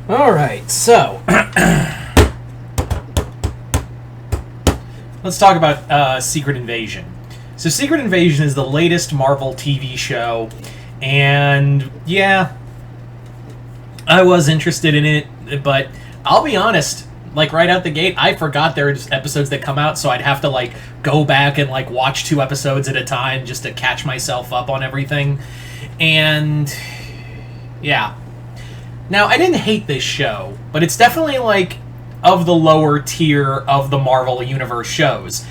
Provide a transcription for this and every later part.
Alright, so let's talk about Secret Invasion. So Secret Invasion is the latest Marvel TV show, and yeah, I was interested in it, but I'll be honest, like right out the gate, I forgot there were just episodes that come out, so I'd have to like go back and like watch 2 episodes at a time just to catch myself up on everything. And yeah. Now, I didn't hate this show, but it's definitely like of the lower tier of the Marvel Universe shows.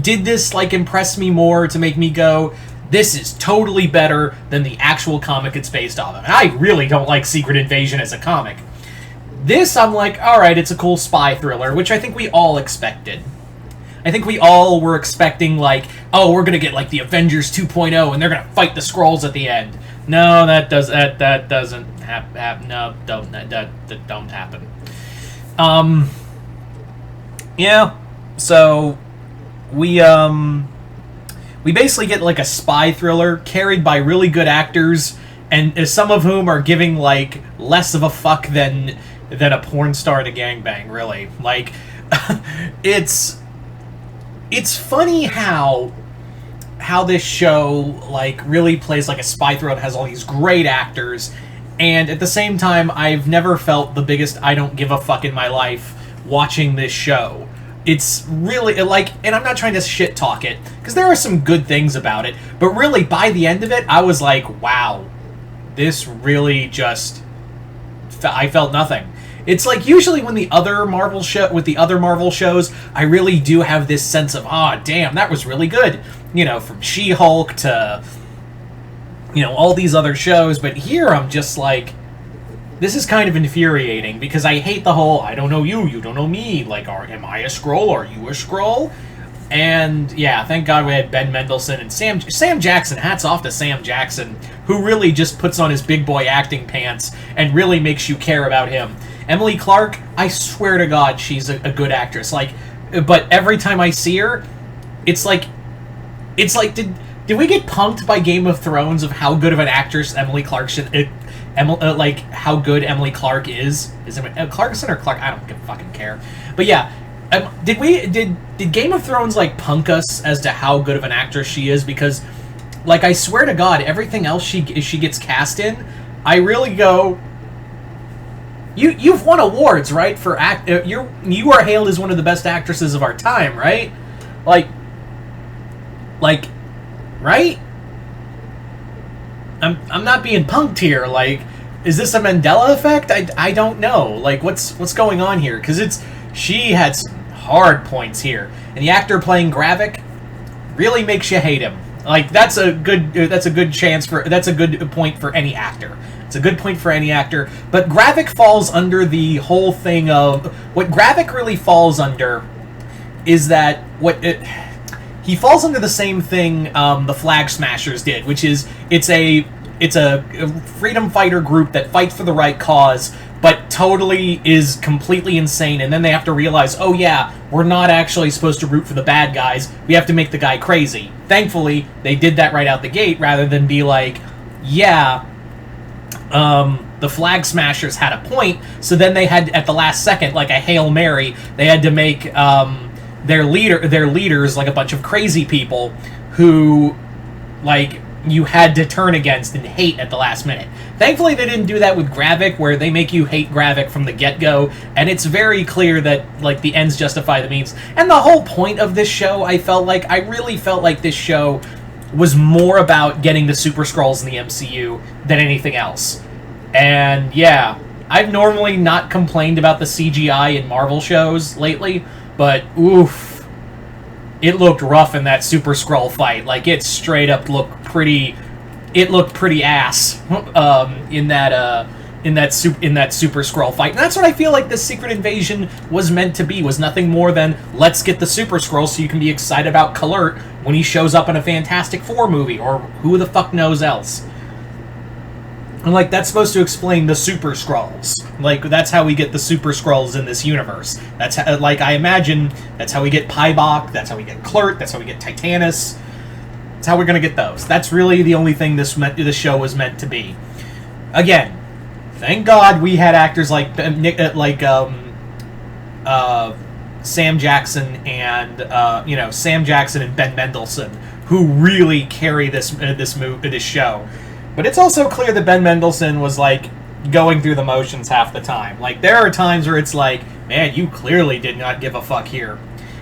Did this like impress me more to make me go, this is totally better than the actual comic it's based off of? And I really don't like Secret Invasion as a comic. This, I'm like, alright, it's a cool spy thriller, which I think we all expected. I think we all were expecting, like, oh, we're gonna get, like, the Avengers 2.0, and they're gonna fight the Skrulls at the end. No, that doesn't happen. No, that don't happen. Yeah, so we basically get, like, a spy thriller carried by really good actors, and some of whom are giving, like, less of a fuck than a porn star to gangbang, really. Like, it's funny how this show, like, really plays like a spy thriller. It has all these great actors, and at the same time, I've never felt the biggest I don't give a fuck in my life watching this show. It's really, like, and I'm not trying to shit talk it, because there are some good things about it, but really, by the end of it, I was like, wow, this really just, I felt nothing. It's like usually when the other Marvel shows, I really do have this sense of, damn, that was really good. You know, from She-Hulk to, you know, all these other shows. But here I'm just like, this is kind of infuriating because I hate the whole, I don't know you, you don't know me. Like, am I a Skrull? Are you a Skrull? And yeah, thank God we had Ben Mendelsohn and Sam Jackson. Hats off to Sam Jackson, who really just puts on his big boy acting pants and really makes you care about him. Emily Clark, I swear to God, she's a good actress. Like, but every time I see her, it's like, did we get punked by Game of Thrones of how good of an actress Emily Clark like how good Emily Clark is? Is it Clarkson or Clark? I don't fucking care. But yeah, did Game of Thrones like punk us as to how good of an actress she is? Because, like, I swear to God, everything else she gets cast in, I really go, You've won awards, right? For you are hailed as one of the best actresses of our time, right? Like, right? I'm not being punked here. Like, is this a Mandela effect? I don't know. Like, what's going on here? Because she had some hard points here, and the actor playing Gravik really makes you hate him. Like, that's a good point for any actor. It's a good point for any actor. But Gravik falls under the whole thing of... What Gravik really falls under is that... he falls under the same thing the Flag Smashers did, which is it's a freedom fighter group that fights for the right cause, but totally is completely insane, and then they have to realize, oh yeah, we're not actually supposed to root for the bad guys, we have to make the guy crazy. Thankfully, they did that right out the gate, rather than be like, yeah... the Flag Smashers had a point, so then they had, at the last second, like a Hail Mary, they had to make their leaders like a bunch of crazy people who, like, you had to turn against and hate at the last minute. Thankfully, they didn't do that with Gravik, where they make you hate Gravik from the get-go, and it's very clear that, like, the ends justify the means. And the whole point of this show, I really felt like this show was more about getting the Super Skrulls in the MCU than anything else. And yeah, I've normally not complained about the CGI in Marvel shows lately, but oof, it looked rough in that Super Skrull fight. Like, it straight up looked pretty ass in that Super Skrull fight. And that's what I feel like this Secret Invasion was meant to be, was nothing more than, let's get the Super Skrull so you can be excited about Kl'rt when he shows up in a Fantastic Four movie, or who the fuck knows else. And, like, that's supposed to explain the Super Skrulls. Like, that's how we get the Super Skrulls in this universe. That's how, like, I imagine that's how we get Pybok, that's how we get Kl'rt, that's how we get Titanus. That's how we're gonna get those. That's really the only thing this show was meant to be. Again, Thank God we had actors like Sam Jackson and Sam Jackson and Ben Mendelsohn, who really carry this show. But it's also clear that Ben Mendelsohn was like going through the motions half the time. Like, there are times where it's like, man, you clearly did not give a fuck here.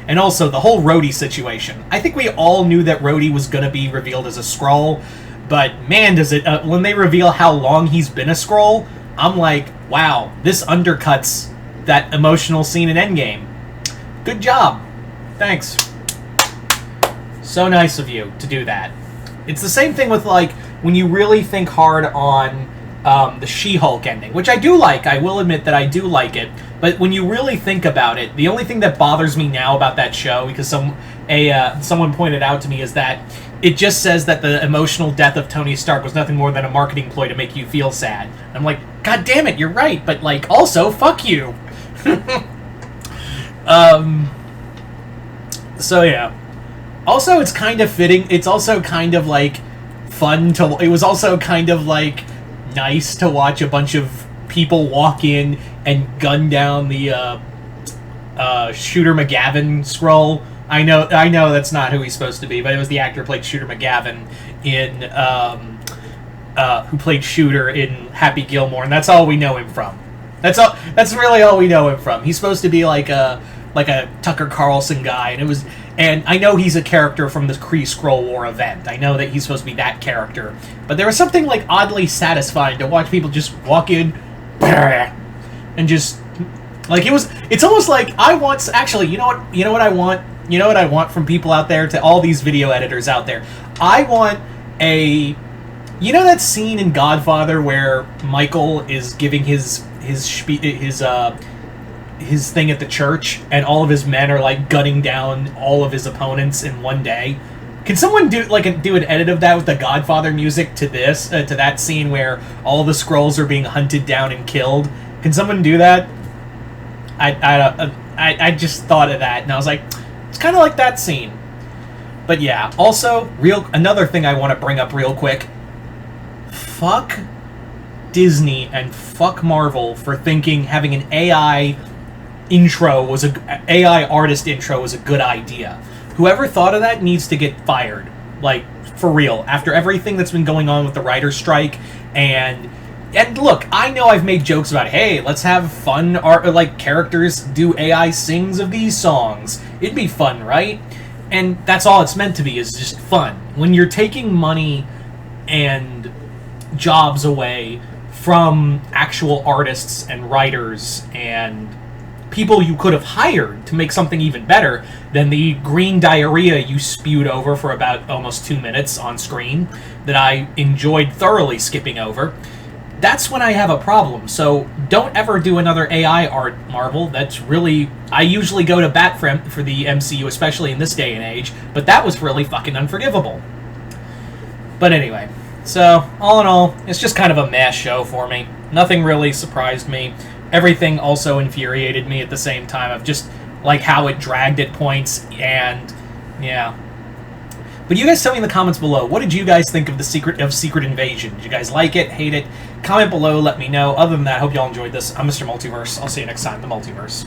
And also the whole Rhodey situation. I think we all knew that Rhodey was going to be revealed as a Skrull, but man, does it when they reveal how long he's been a Skrull, I'm like, wow, this undercuts that emotional scene in Endgame. Good job. Thanks. So nice of you to do that. It's the same thing with, like, when you really think hard on the She-Hulk ending, which I do like. I will admit that I do like it. But when you really think about it, the only thing that bothers me now about that show, because someone pointed out to me, is that it just says that the emotional death of Tony Stark was nothing more than a marketing ploy to make you feel sad. I'm like, God damn it, you're right, but, like, also, fuck you. So yeah. Also, it's kind of fitting. It's also kind of, like, fun to... It was also kind of, like, nice to watch a bunch of people walk in and gun down the Shooter McGavin Skrull. I know that's not who he's supposed to be, but it was the actor who played Shooter McGavin in who played Shooter in Happy Gilmore, and that's all we know him from. That's really all we know him from. He's supposed to be like a Tucker Carlson guy, and I know he's a character from the Kree Skrull War event. I know that he's supposed to be that character, but there was something, like, oddly satisfying to watch people just walk in and just, like, it's almost like I want... Actually, you know what I want? You know what I want from people out there, to all these video editors out there? I want a... You know that scene in Godfather where Michael is giving his thing at the church, and all of his men are, like, gunning down all of his opponents in one day? Can someone do an edit of that with the Godfather music to this, to that scene where all the Skrulls are being hunted down and killed? Can someone do that? I just thought of that, and I was like, it's kind of like that scene. But yeah, also, another thing I want to bring up real quick. Fuck Disney and fuck Marvel for thinking having an AI artist intro was a good idea. Whoever thought of that needs to get fired. Like, for real. After everything that's been going on with the writer's strike, and look, I know I've made jokes about, hey, let's have fun art, like, characters do AI sings of these songs. It'd be fun, right? And that's all it's meant to be, is just fun. When you're taking money and jobs away from actual artists and writers and people you could have hired to make something even better than the green diarrhea you spewed over for about almost 2 minutes on screen that I enjoyed thoroughly skipping over, that's when I have a problem. So don't ever do another AI art, Marvel. That's really... I usually go to bat for the MCU, especially in this day and age, but that was really fucking unforgivable. But anyway, so all in all, it's just kind of a meh show for me. Nothing really surprised me. Everything also infuriated me at the same time, of just, like, how it dragged at points, and yeah. But you guys tell me in the comments below, what did you guys think of Secret Invasion? Did you guys like it, hate it? Comment below, let me know. Other than that, I hope y'all enjoyed this. I'm Mr. Multiverse. I'll see you next time, the Multiverse.